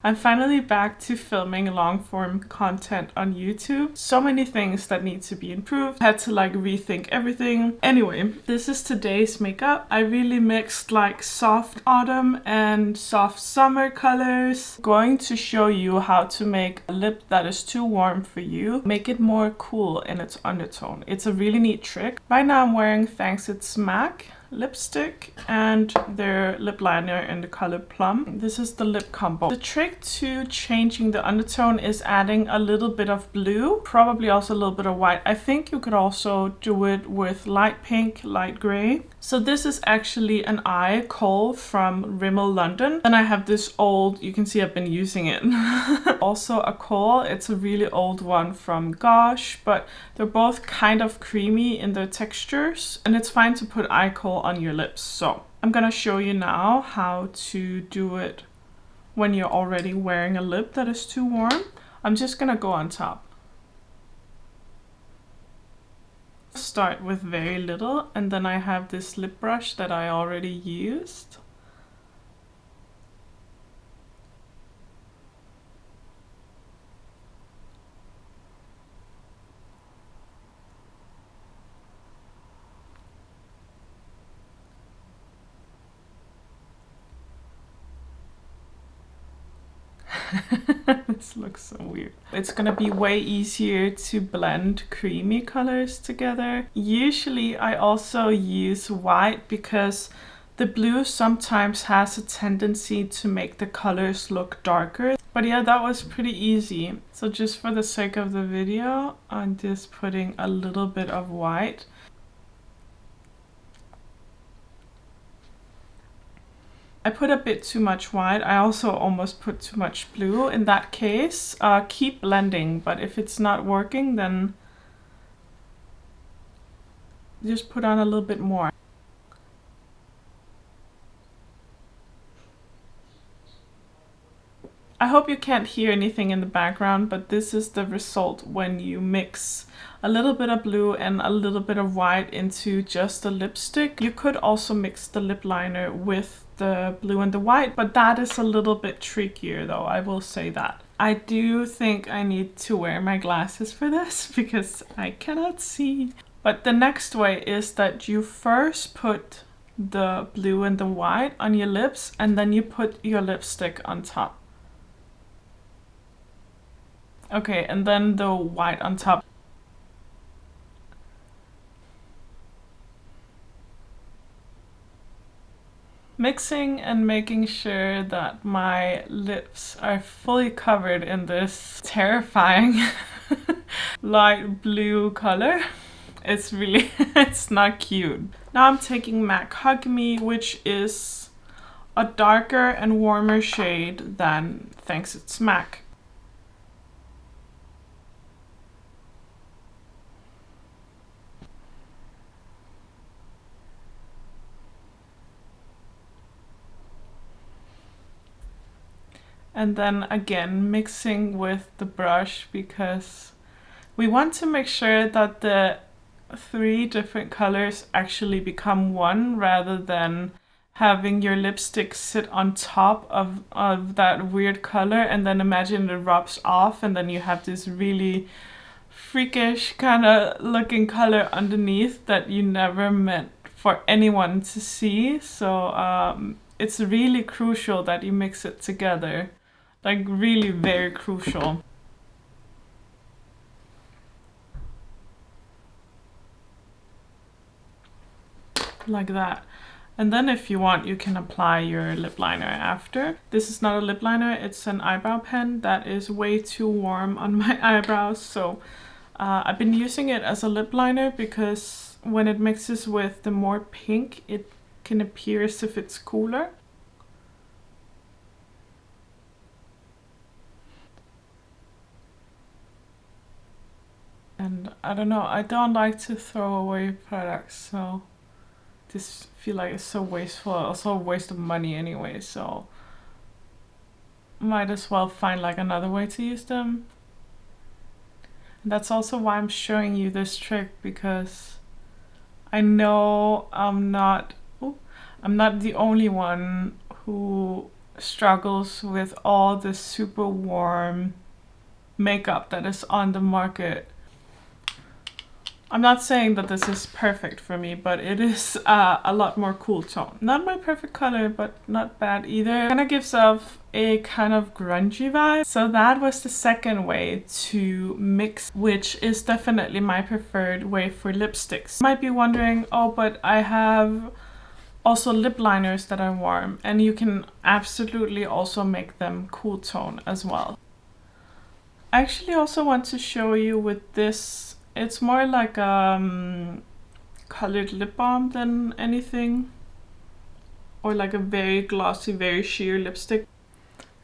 I'm finally back to filming long form content on YouTube. So many things that need to be improved. I had to like rethink everything. Anyway, this is today's makeup. I really mixed like soft autumn and soft summer colors. Going to show you how to make a lip that is too warm for you. Make it more cool in its undertone. It's a really neat trick. Right now I'm wearing Thanks It's MAC lipstick and their lip liner in the color Plum. This is the lip combo. The trick to changing the undertone is adding a little bit of blue, probably also a little bit of white. I think you could also do it with light pink, light gray. So this is actually an eye Kohl from Rimmel London. And I have this old, you can see I've been using it. Also a Kohl, it's a really old one from Gosh, but they're both kind of creamy in their textures. And it's fine to put eye Kohl on your lips. So I'm gonna show you now how to do it when you're already wearing a lip that is too warm. I'm just gonna go on top. Start with very little, and then I have this lip brush that I already used. This looks so weird. It's gonna be way easier to blend creamy colors together. Usually I also use white because the blue sometimes has a tendency to make the colors look darker. But yeah, that was pretty easy. So just for the sake of the video, I'm just putting a little bit of white. I put a bit too much white. I also almost put too much blue. In that case, keep blending, but if it's not working, then just put on a little bit more. I hope you can't hear anything in the background, but this is the result when you mix a little bit of blue and a little bit of white into just a lipstick. You could also mix the lip liner with the blue and the white, but that is a little bit trickier though, I will say that. I do think I need to wear my glasses for this because I cannot see. But the next way is that you first put the blue and the white on your lips and then you put your lipstick on top. Okay, and then the white on top. Mixing and making sure that my lips are fully covered in this terrifying light blue color. It's really, it's not cute. Now I'm taking MAC Hug Me, which is a darker and warmer shade than Thanks It's MAC. And then again mixing with the brush because we want to make sure that the 3 different colors actually become one rather than having your lipstick sit on top of that weird color and then imagine it rubs off and then you have this really freakish kind of looking color underneath that you never meant for anyone to see. So it's really crucial that you mix it together. Like really very crucial. Like that. And then if you want, you can apply your lip liner after. This is not a lip liner, it's an eyebrow pen that is way too warm on my eyebrows. So I've been using it as a lip liner because when it mixes with the more pink, it can appear as if it's cooler. And I don't know, I don't like to throw away products, so just feel like it's so wasteful, also a waste of money anyway, so might as well find like another way to use them. And that's also why I'm showing you this trick, because I know I'm not the only one who struggles with all the super warm makeup that is on the market. I'm not saying that this is perfect for me, but it is a lot more cool tone. Not my perfect color, but not bad either. It kind of gives off a kind of grungy vibe. So that was the second way to mix, which is definitely my preferred way for lipsticks. You might be wondering, oh, but I have also lip liners that are warm, and you can absolutely also make them cool tone as well. I actually also want to show you with this. It's more like a colored lip balm than anything, or like a very glossy, very sheer lipstick.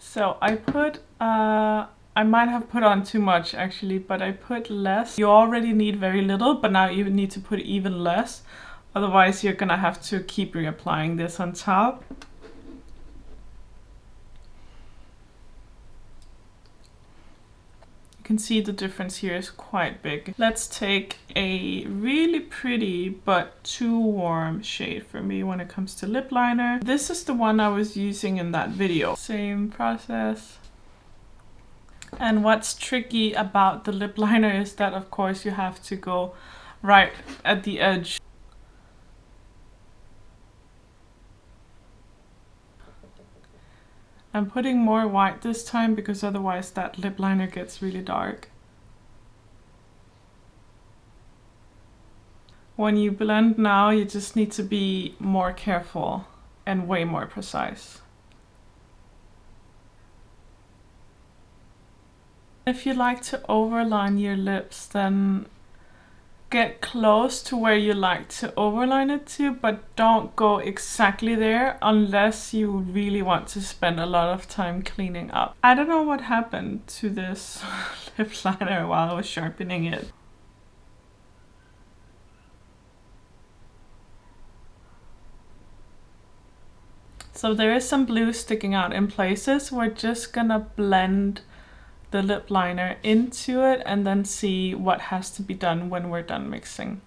So I put, I might have put on too much actually, but I put less. You already need very little, but now you need to put even less. Otherwise you're gonna have to keep reapplying this on top. You can see the difference here is quite big. Let's take a really pretty but too warm shade for me when it comes to lip liner. This is the one I was using in that video. Same process. And what's tricky about the lip liner is that of course you have to go right at the edge. I'm putting more white this time because otherwise that lip liner gets really dark. When you blend now, you just need to be more careful and way more precise. If you like to overline your lips, then get close to where you like to overline it to, but don't go exactly there unless you really want to spend a lot of time cleaning up. I don't know what happened to this lip liner while I was sharpening it. So there is some blue sticking out in places. We're just gonna blend the lip liner into it and then see what has to be done when we're done mixing.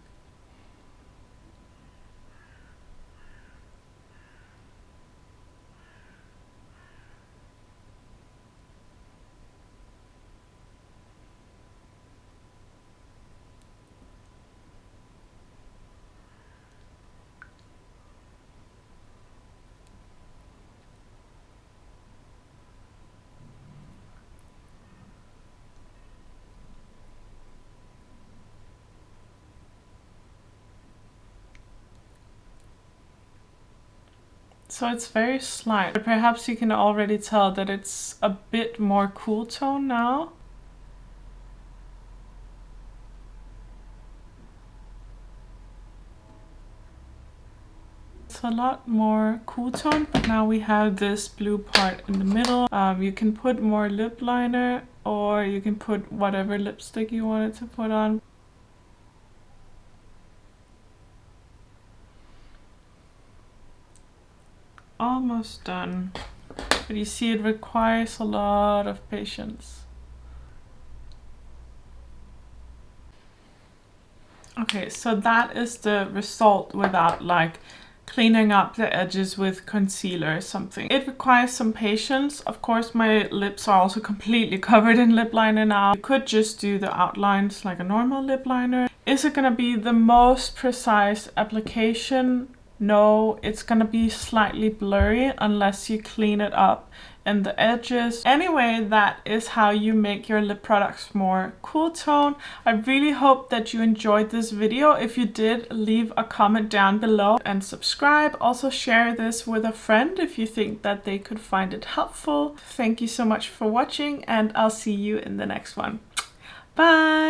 So it's very slight, but perhaps you can already tell that it's a bit more cool tone now. It's a lot more cool tone, but now we have this blue part in the middle. You can put more lip liner, or you can put whatever lipstick you wanted to put on. Almost done, but you see it requires a lot of patience. Okay, so that is the result without like cleaning up the edges with concealer or something. It requires some patience. Of course, my lips are also completely covered in lip liner now. You could just do the outlines like a normal lip liner. Is it gonna be the most precise application? No, it's gonna be slightly blurry unless you clean it up in the edges. Anyway, that is how you make your lip products more cool tone. I really hope that you enjoyed this video. If you did, leave a comment down below and subscribe. Also share this with a friend if you think that they could find it helpful. Thank you so much for watching, and I'll see you in the next one. Bye!